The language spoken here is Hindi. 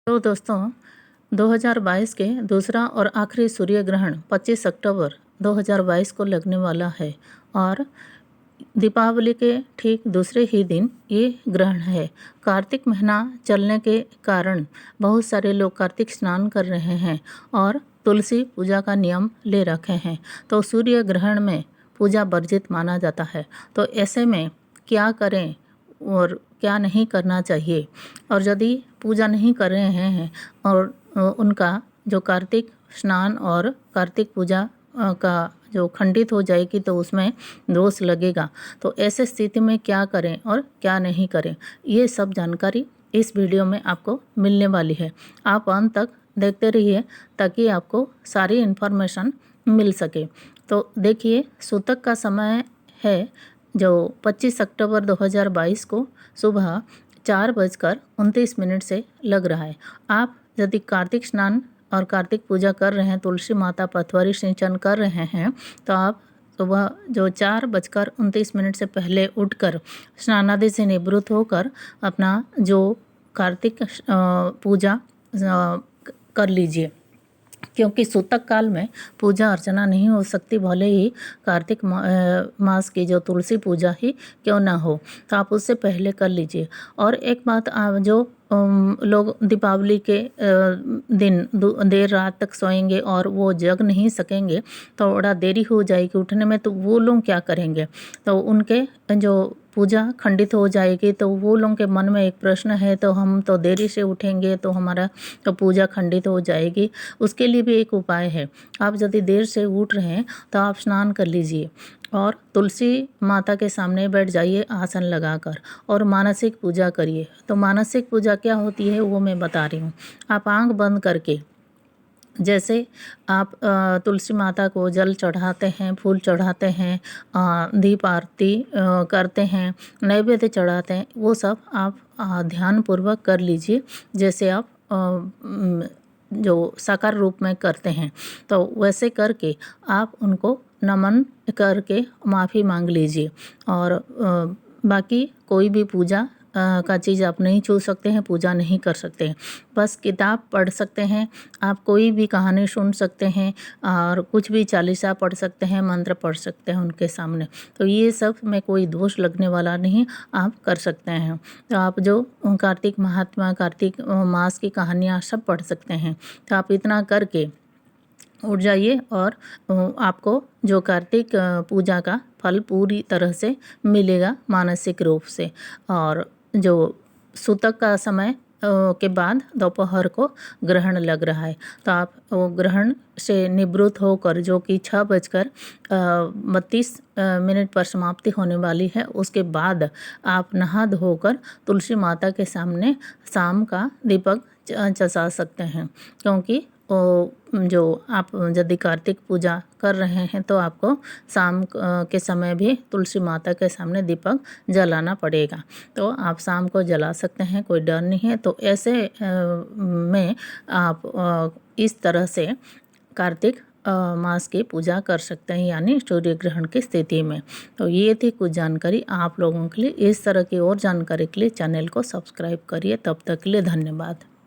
तो दोस्तों 2022 के दूसरा और आखिरी सूर्य ग्रहण 25 अक्टूबर 2022 को लगने वाला है और दीपावली के ठीक दूसरे ही दिन ये ग्रहण है। कार्तिक महीना चलने के कारण बहुत सारे लोग कार्तिक स्नान कर रहे हैं और तुलसी पूजा का नियम ले रखे हैं। तो सूर्य ग्रहण में पूजा वर्जित माना जाता है। तो ऐसे में क्या करें और क्या नहीं करना चाहिए, और यदि पूजा नहीं कर रहे हैं और उनका जो कार्तिक स्नान और कार्तिक पूजा का जो खंडित हो जाएगी तो उसमें दोष लगेगा। तो ऐसे स्थिति में क्या करें और क्या नहीं करें, ये सब जानकारी इस वीडियो में आपको मिलने वाली है। आप अंत तक देखते रहिए ताकि आपको सारी इन्फॉर्मेशन मिल सके। तो देखिए, सूतक का समय है जो 25 अक्टूबर 2022 को सुबह 4:29 से लग रहा है। आप यदि कार्तिक स्नान और कार्तिक पूजा कर रहे हैं, तुलसी माता पथवारी सिंचन कर रहे हैं, तो आप सुबह जो 4:29 से पहले उठकर स्नानादि से निवृत्त होकर अपना जो कार्तिक पूजा कर लीजिए, क्योंकि सूतक काल में पूजा अर्चना नहीं हो सकती, भले ही कार्तिक मास की जो तुलसी पूजा ही क्यों ना हो, तो आप उससे पहले कर लीजिए। और एक बात, आप जो लोग दीपावली के दिन देर रात तक सोएंगे और वो जग नहीं सकेंगे, थोड़ा देरी हो जाएगी उठने में, तो वो लोग क्या करेंगे? तो उनके जो पूजा खंडित हो जाएगी, तो वो लोगों के मन में एक प्रश्न है, तो हम तो देरी से उठेंगे तो हमारा तो पूजा खंडित हो जाएगी। उसके लिए भी एक उपाय है। आप यदि देर से उठ रहे हैं तो आप स्नान कर लीजिए और तुलसी माता के सामने बैठ जाइए आसन लगाकर और मानसिक पूजा करिए। तो मानसिक पूजा क्या होती है वो मैं बता रही हूँ। आप आंख बंद करके, जैसे आप तुलसी माता को जल चढ़ाते हैं, फूल चढ़ाते हैं, दीप आरती करते हैं, नैवेद्य चढ़ाते हैं, वो सब आप ध्यानपूर्वक कर लीजिए, जैसे आप जो साकार रूप में करते हैं। तो वैसे करके आप उनको नमन करके माफ़ी मांग लीजिए। और बाकी कोई भी पूजा का चीज़ आप नहीं छू सकते हैं, पूजा नहीं कर सकते हैं। बस किताब पढ़ सकते हैं, आप कोई भी कहानी सुन सकते हैं और कुछ भी चालीसा पढ़ सकते हैं, मंत्र पढ़ सकते हैं उनके सामने। तो ये सब में कोई दोष लगने वाला नहीं, आप कर सकते हैं। तो आप जो कार्तिक महात्मा, कार्तिक मास की कहानियाँ सब पढ़ सकते हैं। तो आप इतना करके उठ जाइए और आपको जो कार्तिक पूजा का फल पूरी तरह से मिलेगा मानसिक रूप से। और जो सूतक का समय के बाद दोपहर को ग्रहण लग रहा है, तो आप वो ग्रहण से निवृत्त होकर, जो कि 6:32 पर समाप्ति होने वाली है, उसके बाद आप नहा धोकर तुलसी माता के सामने शाम का दीपक चसा सकते हैं। क्योंकि जो आप यदि कार्तिक पूजा कर रहे हैं तो आपको शाम के समय भी तुलसी माता के सामने दीपक जलाना पड़ेगा। तो आप शाम को जला सकते हैं, कोई डर नहीं है। तो ऐसे में आप इस तरह से कार्तिक मास की पूजा कर सकते हैं, यानी सूर्य ग्रहण की स्थिति में। तो ये थी कुछ जानकारी आप लोगों के लिए। इस तरह की और जानकारी के लिए चैनल को सब्सक्राइब करिए। तब तक के लिए धन्यवाद।